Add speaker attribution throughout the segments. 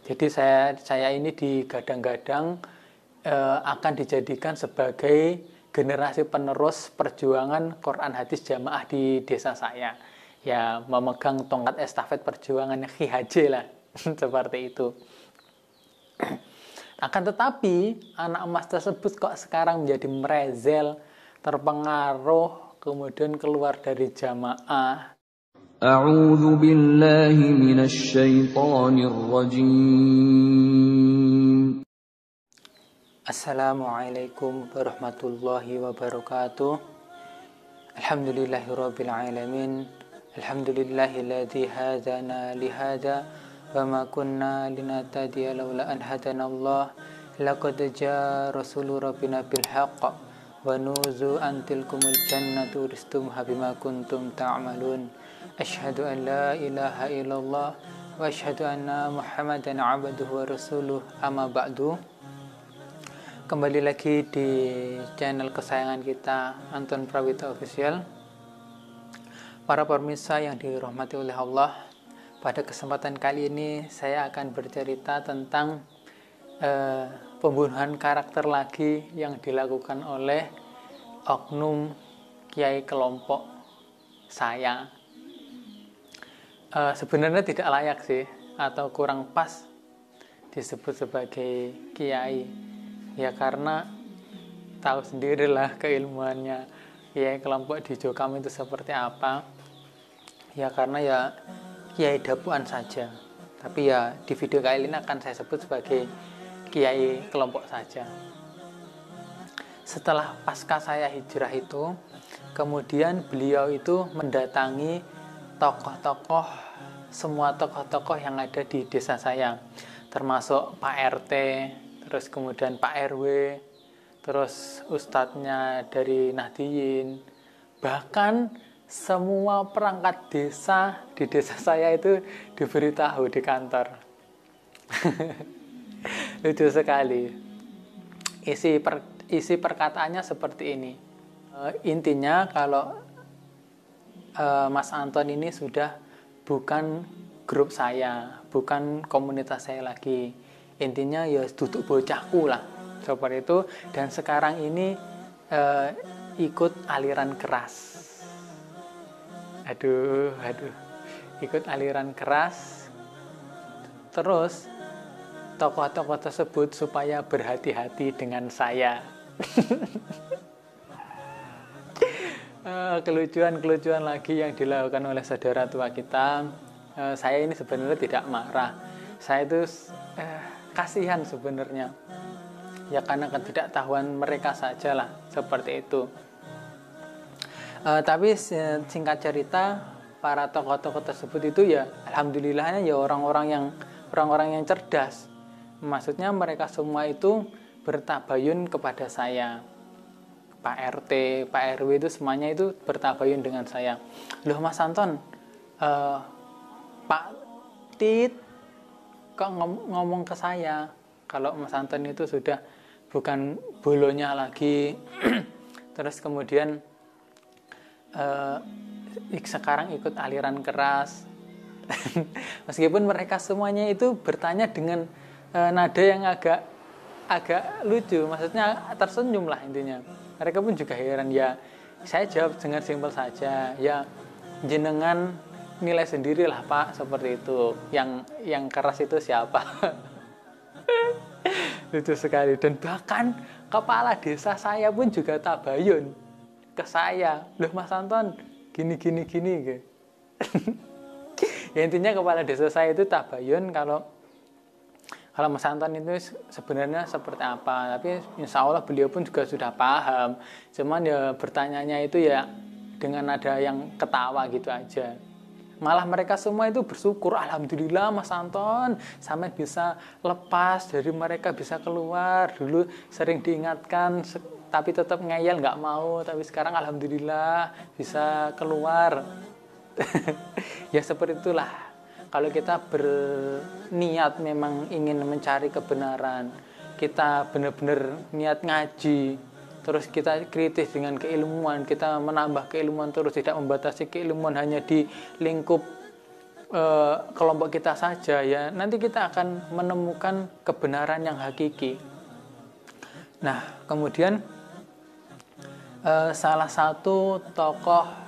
Speaker 1: Jadi saya ini digadang-gadang akan dijadikan sebagai generasi penerus perjuangan Quran hadis jamaah di desa saya. Ya, memegang tongkat estafet perjuangan Ki Haji lah, seperti itu. Akan tetapi anak emas tersebut kok sekarang menjadi merezel, terpengaruh, kemudian keluar dari jamaah.
Speaker 2: A'udzu billahi minasy syaithanir rajim.
Speaker 1: Assalamualaikum warahmatullahi wabarakatuh. Alhamdulillahirabbil alamin. Alhamdulillahilladzi hadana li hada wa ma kunna linahtadiya laula an hadanallah. Laqad jaa rasulur rabbina bil haqq wa nuzu antilkumul jannatu ristumha bima kuntum ta'malun. Asyhadu an la ilaha illallah wa asyhadu anna Muhammadan abduhu wa rasuluh. Amma ba'du. Kembali lagi di channel kesayangan kita, Anton Prawito Official. Para pemirsa yang dirahmati oleh Allah, pada kesempatan kali ini saya akan bercerita tentang pembunuhan karakter lagi yang dilakukan oleh oknum kiai kelompok saya. Sebenarnya tidak layak sih, atau kurang pas disebut sebagai kiai. Ya karena tahu sendirilah keilmuannya kiai kelompok di Jokam itu seperti apa. Ya karena ya kiai dapuan saja. Tapi ya di video kali ini akan saya sebut sebagai kiai kelompok saja. Setelah pasca saya hijrah itu, kemudian beliau itu mendatangi semua tokoh-tokoh yang ada di desa saya, termasuk Pak RT, terus kemudian Pak RW, terus ustadznya dari Nahdiyin, bahkan semua perangkat desa di desa saya itu diberitahu di kantor. Lucu sekali. Isi perkataannya seperti ini. Intinya kalau Mas Anton ini sudah bukan grup saya, bukan komunitas saya lagi. Intinya ya duduk bocahku lah, seperti itu. Dan sekarang ini ikut aliran keras. Aduh, ikut aliran keras. Terus tokoh-tokoh tersebut supaya berhati-hati dengan saya. Kelucuan lagi yang dilakukan oleh saudara tua kita. Saya ini sebenarnya tidak marah. Saya itu kasihan sebenarnya. Ya karena ketidaktahuan mereka sajalah, seperti itu. Tapi singkat cerita, para tokoh-tokoh tersebut itu ya alhamdulillahnya ya orang-orang yang cerdas. Maksudnya mereka semua itu bertabayun kepada saya. Pak RT, Pak RW itu semuanya itu bertabayun dengan saya. Loh Mas Anton, Pak Tit kok ngomong ke saya kalau Mas Anton itu sudah bukan bolonya lagi. Terus kemudian sekarang ikut aliran keras. Meskipun mereka semuanya itu bertanya dengan nada yang agak lucu, maksudnya tersenyum lah intinya. Mereka pun juga heran. Ya saya jawab dengan simpel saja, ya jenengan nilai sendirilah Pak, seperti itu. Yang keras itu siapa? Lucu sekali. Dan bahkan kepala desa saya pun juga tabayun ke saya. Loh Mas Anton gini gitu. Ya intinya kepala desa saya itu tabayun kalau Mas Anton itu sebenarnya seperti apa. Tapi insya Allah beliau pun juga sudah paham. Cuman ya bertanyanya itu ya dengan nada yang ketawa gitu aja. Malah mereka semua itu bersyukur, alhamdulillah Mas Anton sampai bisa lepas dari mereka, bisa keluar. Dulu sering diingatkan tapi tetap ngeyel, nggak mau. Tapi sekarang alhamdulillah bisa keluar. Ya seperti itulah. Kalau kita berniat memang ingin mencari kebenaran, kita benar-benar niat ngaji, terus kita kritis dengan keilmuan, kita menambah keilmuan terus, tidak membatasi keilmuan hanya di lingkup kelompok kita saja, ya nanti kita akan menemukan kebenaran yang hakiki. Nah, kemudian salah satu tokoh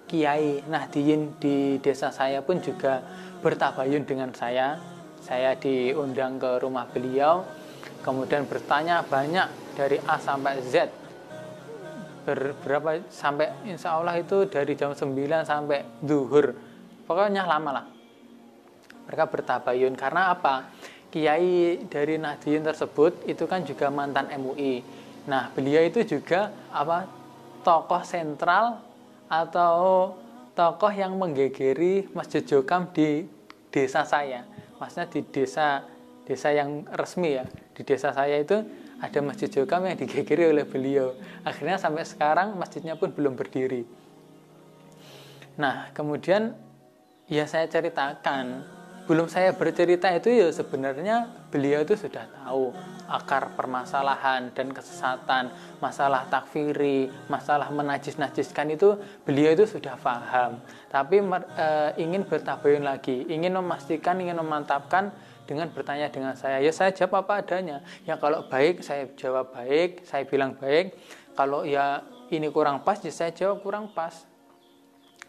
Speaker 1: Kiai Nahdiyin di desa saya pun juga bertabayun dengan saya. Saya diundang ke rumah beliau, kemudian bertanya banyak dari A sampai Z. Berapa sampai insya Allah itu dari jam 9 sampai zuhur. Pokoknya lama lah. Mereka bertabayun karena apa? Kiai dari Nahdiyin tersebut itu kan juga mantan MUI. Nah, beliau itu juga tokoh sentral atau tokoh yang menggegeri Masjid Jokam di desa saya. Maksudnya di desa yang resmi ya. Di desa saya itu ada Masjid Jokam yang digegeri oleh beliau. Akhirnya sampai sekarang masjidnya pun belum berdiri. Nah, kemudian ya saya ceritakan. Belum saya bercerita itu ya sebenarnya beliau itu sudah tahu akar permasalahan dan kesesatan, masalah takfiri, masalah menajis-najiskan itu beliau itu sudah paham. Tapi ingin bertabayun lagi, ingin memastikan, ingin memantapkan dengan bertanya dengan saya. Ya saya jawab apa adanya. Ya kalau baik saya jawab baik, saya bilang baik. Kalau ya ini kurang pas, ya saya jawab kurang pas.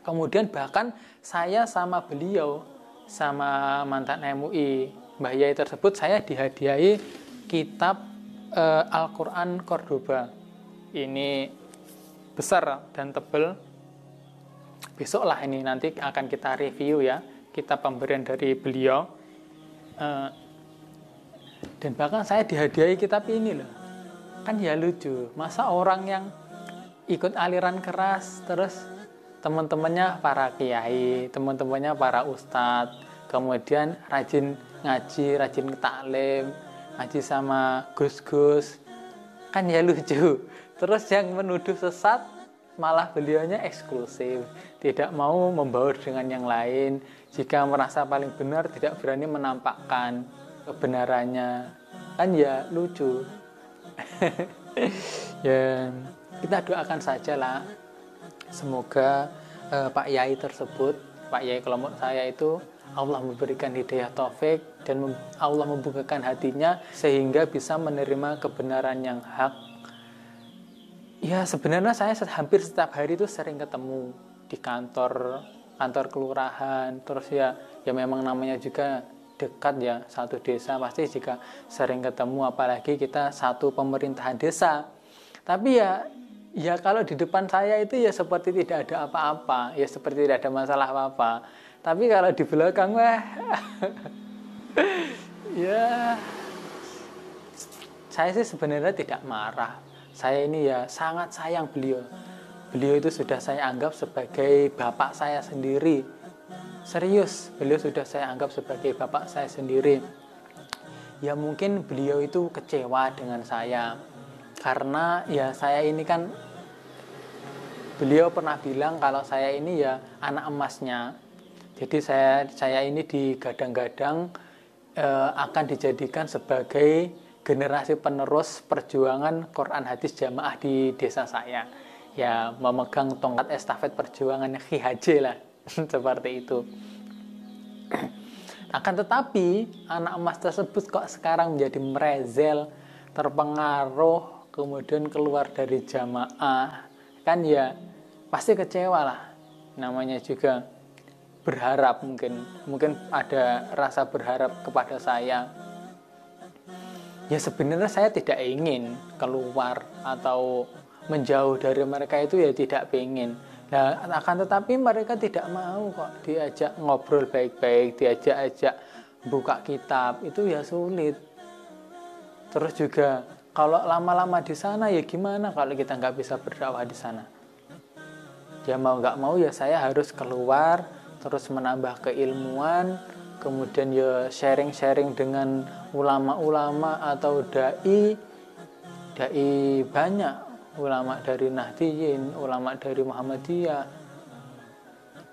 Speaker 1: Kemudian bahkan saya sama beliau, sama mantan MUI Mbah Yai tersebut, saya dihadiahi kitab Al-Quran Cordoba. Ini besar dan tebal. Besok lah ini nanti akan kita review ya, kitab pemberian dari beliau. Dan bahkan saya dihadiahi kitab ini loh. Kan ya lucu, masa orang yang ikut aliran keras terus teman-temannya para kiai, teman-temannya para ustadz, kemudian rajin ngaji, rajin taklim, ngaji sama gus-gus, kan ya lucu. Terus yang menuduh sesat malah beliaunya eksklusif, tidak mau membaur dengan yang lain. Jika merasa paling benar tidak berani menampakkan kebenarannya, kan ya lucu. Ya kita doakan sajalah. Semoga Pak Yai tersebut, Pak Yai kelompok saya itu, Allah memberikan hidayah taufik dan Allah membukakan hatinya sehingga bisa menerima kebenaran yang hak. Ya sebenarnya saya hampir setiap hari itu sering ketemu di kantor kelurahan. Terus ya memang namanya juga dekat ya, satu desa pasti jika sering ketemu, apalagi kita satu pemerintahan desa. Tapi ya kalau di depan saya itu ya seperti tidak ada apa-apa, ya seperti tidak ada masalah apa-apa. Tapi kalau di belakang ya saya sih sebenarnya tidak marah. Saya ini ya sangat sayang beliau. Beliau itu sudah saya anggap sebagai bapak saya sendiri. Serius, beliau sudah saya anggap sebagai bapak saya sendiri. Ya mungkin beliau itu kecewa dengan saya. Karena ya saya ini kan, beliau pernah bilang kalau saya ini ya anak emasnya. Jadi saya ini digadang-gadang akan dijadikan sebagai generasi penerus perjuangan Quran hadis jamaah di desa saya. Ya memegang tongkat estafet perjuangan Ki Haji lah. Seperti itu. Akan tetapi anak emas tersebut kok sekarang menjadi merezel, terpengaruh, kemudian keluar dari jamaah, kan ya pasti kecewa lah. Namanya juga berharap, mungkin ada rasa berharap kepada saya. Ya sebenarnya saya tidak ingin keluar atau menjauh dari mereka, itu ya tidak pengen. Nah, akan tetapi mereka tidak mau kok diajak ngobrol baik-baik, diajak buka kitab, itu ya sulit. Terus juga kalau lama-lama di sana ya gimana kalau kita nggak bisa berdakwah di sana? Ya mau nggak mau ya saya harus keluar, terus menambah keilmuan, kemudian ya sharing-sharing dengan ulama-ulama atau dai banyak. Ulama dari Nahdiyin, ulama dari Muhammadiyah.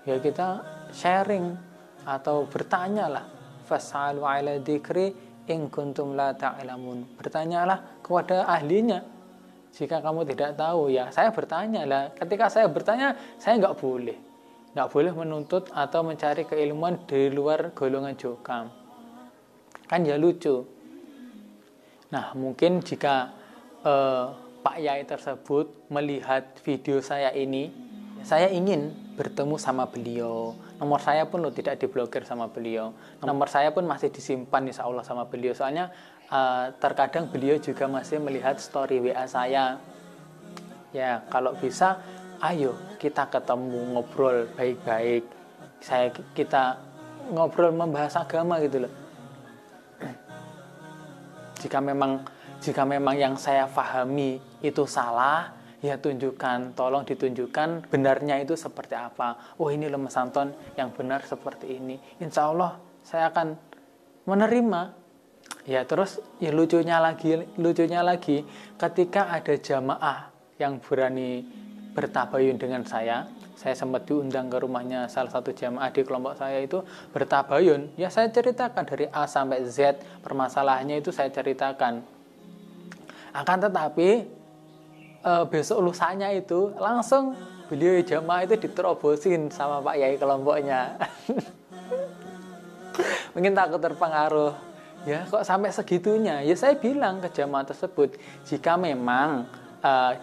Speaker 1: Ya kita sharing atau bertanyalah. Fas'alu 'ala dzikri in kuntum la ta'lamun. Bertanyalah kepada ahlinya. Jika kamu tidak tahu, ya saya bertanya lah. Ketika saya bertanya, saya nggak boleh nggak boleh menuntut atau mencari keilmuan di luar golongan jokam. Kan ya lucu. Nah, mungkin jika Pak Yai tersebut melihat video saya ini, saya ingin bertemu sama beliau. Nomor saya pun tidak diblokir sama beliau. Nomor saya pun masih disimpan insya Allah sama beliau. Soalnya terkadang beliau juga masih melihat story WA saya. Ya, kalau bisa, ayo kita ketemu, ngobrol baik-baik. Kita ngobrol membahas agama gitu loh. Jika memang yang saya pahami itu salah, ya tunjukkan, tolong ditunjukkan benarnya itu seperti apa. Oh, ini loh Mas Anton, yang benar seperti ini. Insya Allah saya akan menerima. Ya, terus ya lucunya lagi ketika ada jamaah yang berani bertabayun dengan saya sempat diundang ke rumahnya salah satu jamaah di kelompok saya itu bertabayun. Ya, saya ceritakan dari A sampai Z, permasalahannya itu saya ceritakan. Akan tetapi besok lusanya itu langsung beliau jamaah itu diterobosin sama Pak Yai kelompoknya. Mungkin takut terpengaruh. Ya, kok sampai segitunya? Ya, saya bilang ke jamaah tersebut, jika memang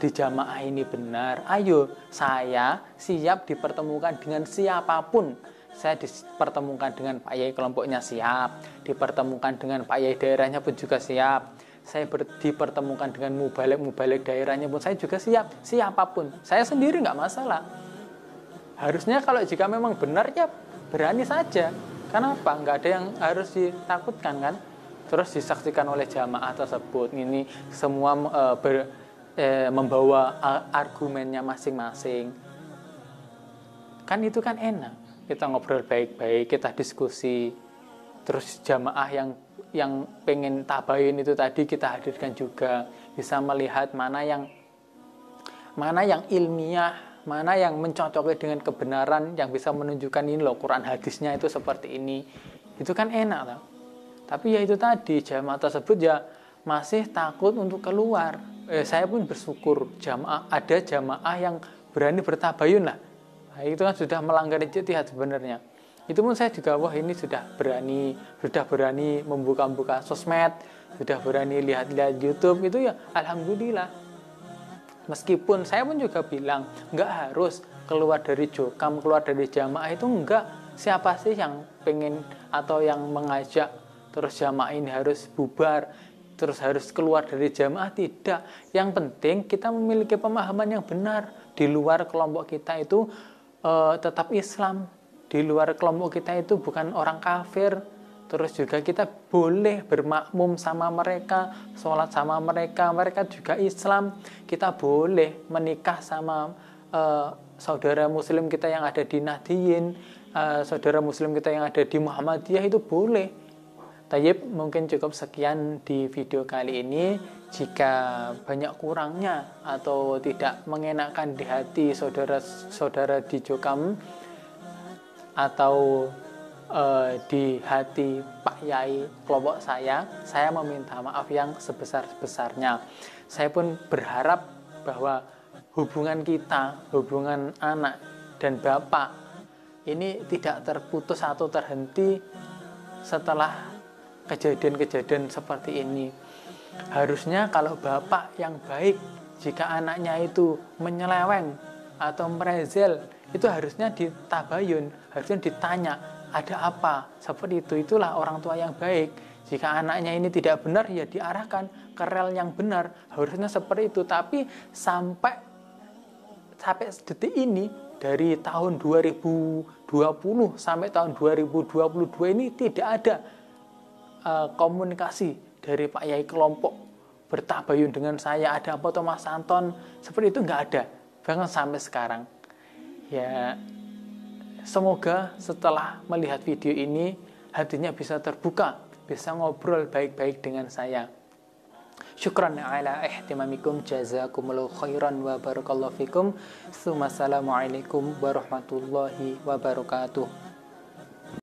Speaker 1: di jamaah ini benar, ayo saya siap dipertemukan dengan siapapun. Saya dipertemukan dengan Pak Yai kelompoknya siap, dipertemukan dengan Pak Yai daerahnya pun juga siap. Saya dipertemukan dengan mubalik daerahnya pun saya juga siap. Siapapun, saya sendiri nggak masalah. Harusnya kalau jika memang benar ya berani saja. Kenapa? Nggak ada yang harus ditakutkan kan? Terus disaksikan oleh jamaah tersebut. Ini semua membawa argumennya masing-masing. Kan itu kan enak. Kita ngobrol baik-baik, kita diskusi. Terus jamaah yang pengen tabayun itu tadi kita hadirkan juga, bisa melihat mana yang ilmiah, mana yang mencocokkan dengan kebenaran, yang bisa menunjukkan ini loh Quran hadisnya itu seperti ini. Itu kan enak loh. Tapi ya itu tadi, jamaah tersebut ya masih takut untuk keluar. Saya pun bersyukur ada jamaah yang berani bertabayun lah. Nah, itu kan sudah melanggar ijtihad sebenarnya. Itu pun saya juga, wah ini sudah berani membuka sosmed, sudah berani lihat-lihat YouTube, itu ya alhamdulillah. Meskipun saya pun juga bilang, nggak harus keluar dari jokam, keluar dari jamaah itu enggak. Siapa sih yang pengen atau yang mengajak terus jamaah ini harus bubar, terus harus keluar dari jamaah? Tidak. Yang penting kita memiliki pemahaman yang benar. Di luar kelompok kita itu tetap Islam. Di luar kelompok kita itu bukan orang kafir. Terus juga kita boleh bermakmum sama mereka, sholat sama mereka, mereka juga Islam. Kita boleh menikah sama saudara muslim kita yang ada di Nahdliyin, saudara muslim kita yang ada di Muhammadiyah, itu boleh. Tayyib, mungkin cukup sekian di video kali ini. Jika banyak kurangnya atau tidak mengenakan di hati saudara-saudara di Jokam atau di hati Pak Yai kelompok saya meminta maaf yang sebesar-besarnya. Saya pun berharap bahwa hubungan kita, hubungan anak dan bapak ini tidak terputus atau terhenti setelah kejadian-kejadian seperti ini. Harusnya kalau bapak yang baik, jika anaknya itu menyeleweng atau merezel, itu harusnya ditabayun, harusnya ditanya, ada apa? Seperti itu, itulah orang tua yang baik. Jika anaknya ini tidak benar, ya diarahkan ke rel yang benar. Harusnya seperti itu. Tapi sampai detik ini, dari tahun 2020 sampai tahun 2022 ini tidak ada komunikasi dari Pak Yai kelompok bertabayun dengan saya. Ada apa toh Mas Anton? Seperti itu nggak ada. Bahkan sampai sekarang. Ya, semoga setelah melihat video ini hatinya bisa terbuka, bisa ngobrol baik-baik dengan saya. Syukran ala ihtimamikum, jazakumullahu khairan wa barakallahu fikum. Assalamualaikum warahmatullahi wabarakatuh.